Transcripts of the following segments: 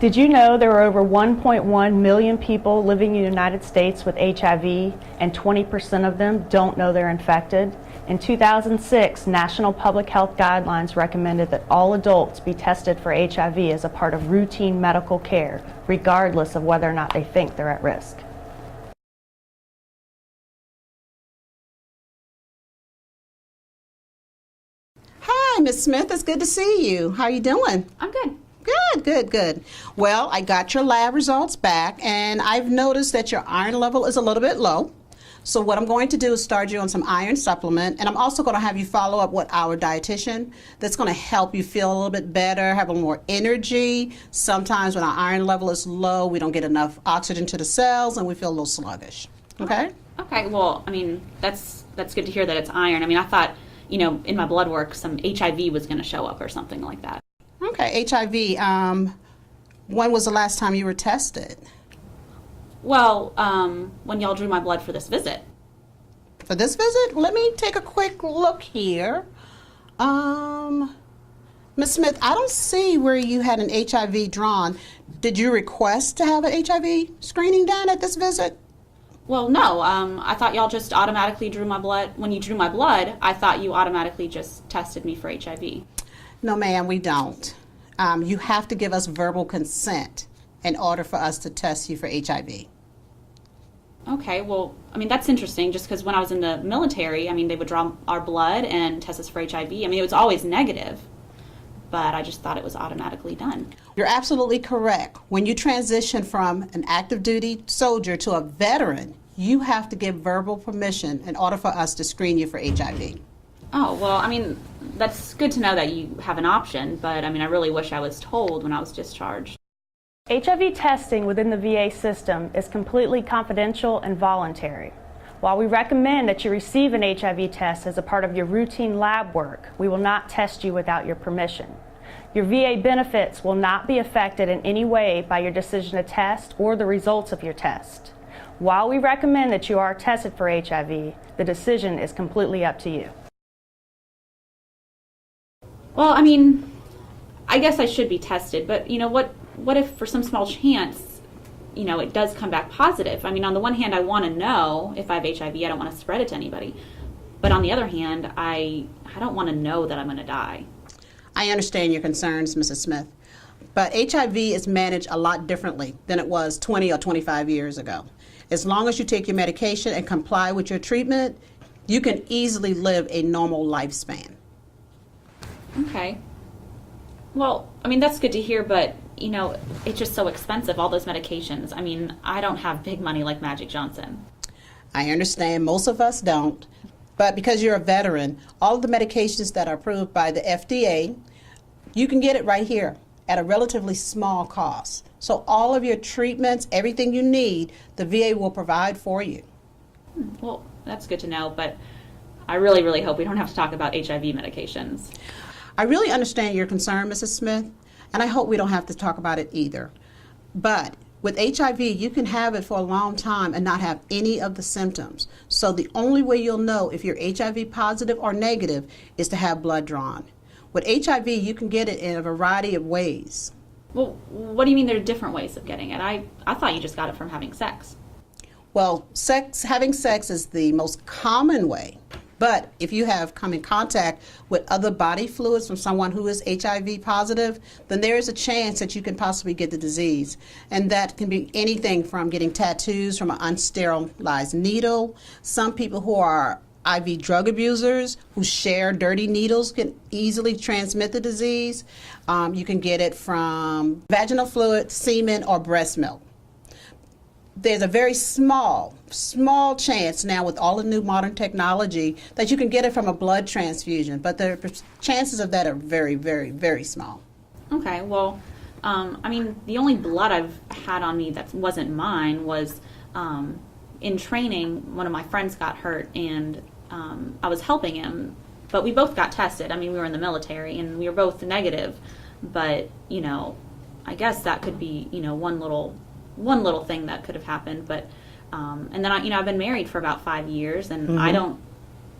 Did you know there are over 1.1 million people living in the United States with HIV, and 20% of them don't know they're infected? In 2006, National Public Health Guidelines recommended that all adults be tested for HIV as a part of routine medical care, regardless of whether or not they think they're at risk. Hi, Miss Smith. It's good to see you. How are you doing? I'm good. Good. Well, I got your lab results back, and I've noticed that your iron level is a little bit low. So what I'm going to do is start you on some iron supplement, and I'm also going to have you follow up with our dietitian that's going to help you feel a little bit better, have a little more energy. Sometimes when our iron level is low, we don't get enough oxygen to the cells, and we feel a little sluggish. Okay? Okay, well, I mean, that's good to hear that it's iron. I mean, I thought, in my blood work, some HIV was going to show up or something like that. Okay, HIV. When was the last time you were tested? Well, when y'all drew my blood for this visit. For this visit? Let me take a quick look here. Ms. Smith, I don't see where you had an HIV drawn. Did you request to have an HIV screening done at this visit? Well, no. I thought y'all just automatically drew my blood. When you drew my blood, I thought you automatically just tested me for HIV. No, ma'am, we don't. You have to give us verbal consent in order for us to test you for HIV. Okay, well, I mean, that's interesting just because when I was in the military, I mean, they would draw our blood and test us for HIV. I mean, it was always negative, but I just thought it was automatically done. You're absolutely correct. When you transition from an active duty soldier to a veteran, you have to give verbal permission in order for us to screen you for HIV. Oh, well, I mean, that's good to know that you have an option, but I mean, I really wish I was told when I was discharged. HIV testing within the VA system is completely confidential and voluntary. While we recommend that you receive an HIV test as a part of your routine lab work, we will not test you without your permission. Your VA benefits will not be affected in any way by your decision to test or the results of your test. While we recommend that you are tested for HIV, the decision is completely up to you. Well, I mean, I guess I should be tested, but what if for some small chance, it does come back positive? I mean, on the one hand, I want to know if I have HIV. I don't want to spread it to anybody. But on the other hand, I don't want to know that I'm going to die. I understand your concerns, Mrs. Smith, but HIV is managed a lot differently than it was 20 or 25 years ago. As long as you take your medication and comply with your treatment, you can easily live a normal lifespan. Okay. Well, I mean, that's good to hear, but, it's just so expensive, all those medications. I mean, I don't have big money like Magic Johnson. I understand most of us don't, but because you're a veteran, all of the medications that are approved by the FDA, you can get it right here at a relatively small cost. So all of your treatments, everything you need, the VA will provide for you. Well, that's good to know, but I really, really hope we don't have to talk about HIV medications. I really understand your concern, Mrs. Smith, and I hope we don't have to talk about it either. But with HIV, you can have it for a long time and not have any of the symptoms. So the only way you'll know if you're HIV positive or negative is to have blood drawn. With HIV, you can get it in a variety of ways. Well, what do you mean there are different ways of getting it? I thought you just got it from having sex. Well, having sex is the most common way. But if you have come in contact with other body fluids from someone who is HIV positive, then there is a chance that you can possibly get the disease. And that can be anything from getting tattoos from an unsterilized needle. Some people who are IV drug abusers who share dirty needles can easily transmit the disease. You can get it from vaginal fluid, semen, or breast milk. There's a very small chance now with all the new modern technology that you can get it from a blood transfusion, but the chances of that are very, very, very small. Okay, well, I mean, the only blood I've had on me that wasn't mine was in training. One of my friends got hurt, and I was helping him, but we both got tested. I mean, we were in the military, and we were both negative, but, I guess that could be, one little thing that could have happened, but and then I've been married for about 5 years, and I don't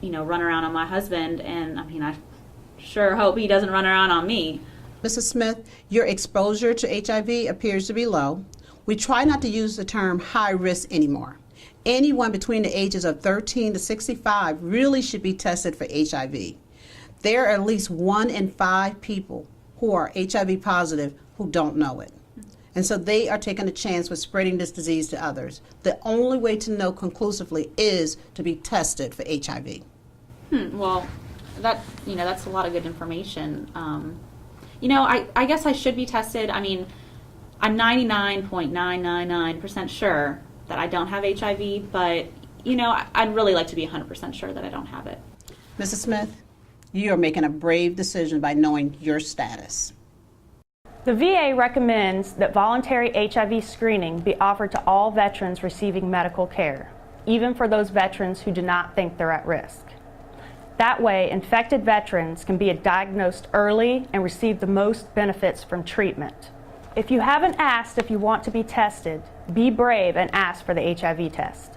run around on my husband, and I mean I sure hope he doesn't run around on me. Mrs. Smith, your exposure to HIV appears to be low. We try not to use the term high risk anymore. Anyone between the ages of 13 to 65 really should be tested for HIV. There are at least 1 in 5 people who are HIV positive who don't know it. And so they are taking a chance with spreading this disease to others. The only way to know conclusively is to be tested for HIV. Well, that's a lot of good information. I guess I should be tested. I mean, I'm 99.999% sure that I don't have HIV, but, I'd really like to be 100% sure that I don't have it. Mrs. Smith, you are making a brave decision by knowing your status. The VA recommends that voluntary HIV screening be offered to all veterans receiving medical care, even for those veterans who do not think they're at risk. That way, infected veterans can be diagnosed early and receive the most benefits from treatment. If you haven't asked if you want to be tested, be brave and ask for the HIV test.